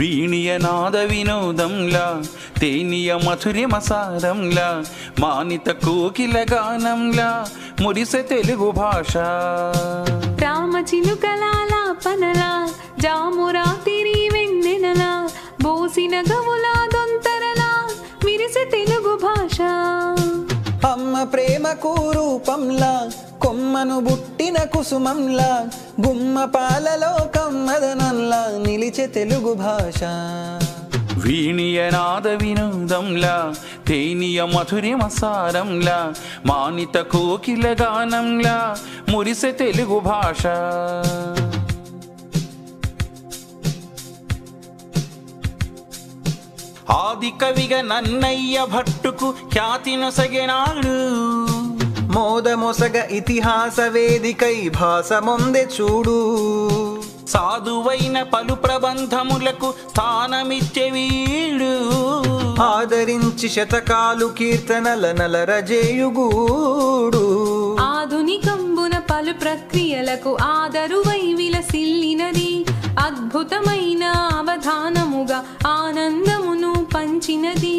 వీణియనాద వినోదంలా తేనియ మధురిమసారంలా మానిత కోకిల గానంలా మురిసె తెలుగు భాష రామ చినుకలాలాపనలా జామురాతిరి వెన్నెనలా బోసిన గవులా దొంతరలా విరిసె తెలుగు భాష అమ్మ ప్రేమకు రూపంలా కొమ్మను బుట్టిన కుసుమంలా గుమ్మ పాలలో కమ్మదనంలా నిలిచే తెలుగు భాష వీణియనాద వినోదంలా తేనియ మధురిమసారంలా మానిత కోకిల గానంలా మురిసె తెలుగు భాష ఆది కవిగా నన్నయ్య భట్టుకు ఖ్యాతి నొసగినాడు మోదమొసగ ఇతిహాస వేదికై భాసమొందె చూడు సాధువైన పలు ప్రబంధములకు స్థానమిచ్చే వీడు ఆదరించి శతకాలు కీర్తనల నలరజేయుగూడు ఆధునికంబున పలు ప్రక్రియలకు ఆదరువై విలసిల్లినది అద్భుతమైన అవధానముగా ఆనందమును పంచినది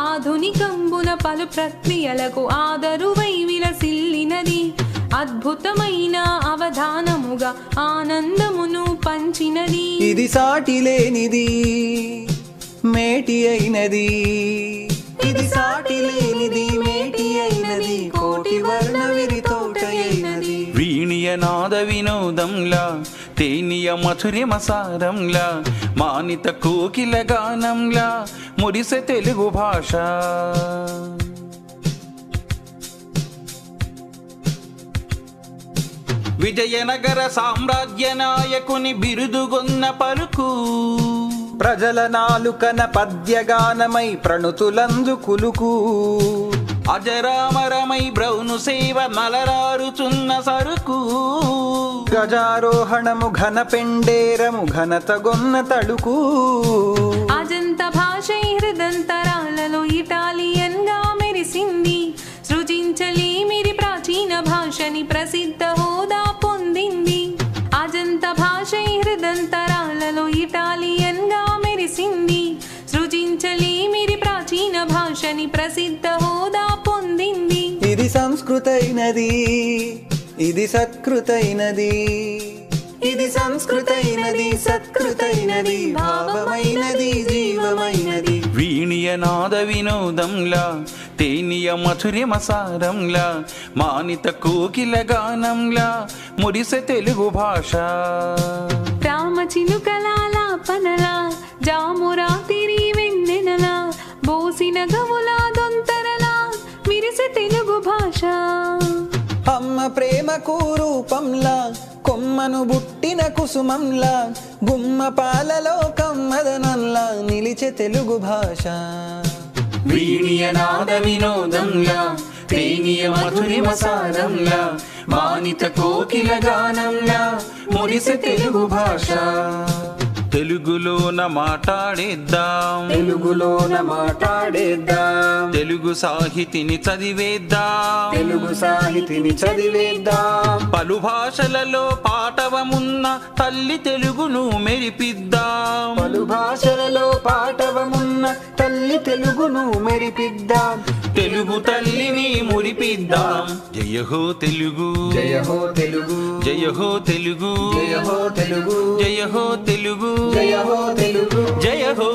ఆధునికంబున పలు ప్రక్రియలకు ఆదరువై విలసిల్లినది అద్భుతమైన అవధానముగా ఆనందమును పంచినది ఇది సాటి లేనిది మేటి అయినది ఇది సాటి లేనిది మేటి అయినది కోటి వర్ణ విరితోట అయినది వీణియనాద వినోదంలా తేనియ మధురిమసారంలా మానిత కోకిల గానంలా మురిసె తెలుగు భాష విజయనగర సామ్రాజ్య నాయకుని బిరుదుగొన్న పలుకు ప్రజల నాలుకన పద్యగానమై ప్రణుతులందు కులుకు అజరామరమై బ్రౌను సేవ మలరారుచున్న సరుకు గజారోహణము ఘన పెండేరము ఘనతగొన్న తడుకు అజంత భాష హృదంతరాలలో ఇటాలియన్ గా మెరిసింది సృజించలేమిరి ప్రాచీన భాషని ప్రసిద్ధ హోదా పొందింది అజంత భాష హృదంతరాలలో ఇటాలియన్ గా మెరిసింది సృజించలేమిరి ప్రాచీన భాషని ప్రసిద్ధ హోదా పొందింది ఇది సంస్కృతైనది ఇది సత్కృతైనది ఇది సంస్కృతైనది సత్కృతైనది భావమైనది జీవమైనది వీణియనాద వినోదంలా తేనియ మధురిమసారంలా మానిత కోకిల గానంలా మురిసె తెలుగు భాష రామ చినుకలాలాపనలా జామురాతిరి వెన్నెనలా బోసిన గవులా దొంతరలా విరిసె తెలుగు భాష అమ్మ ప్రేమకు రూపంలా కొమ్మను బుట్టిన కుసుమంలా గుమ్మ పాలలో కమ్మదనంలా నిలిచే తెలుగు భాష వీణియనాద వినోదంలా తేనియ మధురిమసారంలా మానిత కోకిల గానంలా మురిసె తెలుగు భాష తెలుగులోన మాట్లాడేద్దాం తెలుగులోన మాట్లాడేద్దాం తెలుగు సాహితిని చదివేద్దాం తెలుగు సాహితిని చదివేద్దాం పలు భాషలలో పాటవమున్న తల్లి తెలుగును మెరిపిద్దాం పలు భాషలలో పాటవమున్న తల్లి తెలుగును మెరిపిద్దాం తెలుగు తల్లిని మురిపిద్దాం జయ హో తెలుగు జయ హో తెలుగు జయ హో తెలుగు జయ హో తెలుగు జయ హో తెలుగు జయ హో తెలుగు జయ హో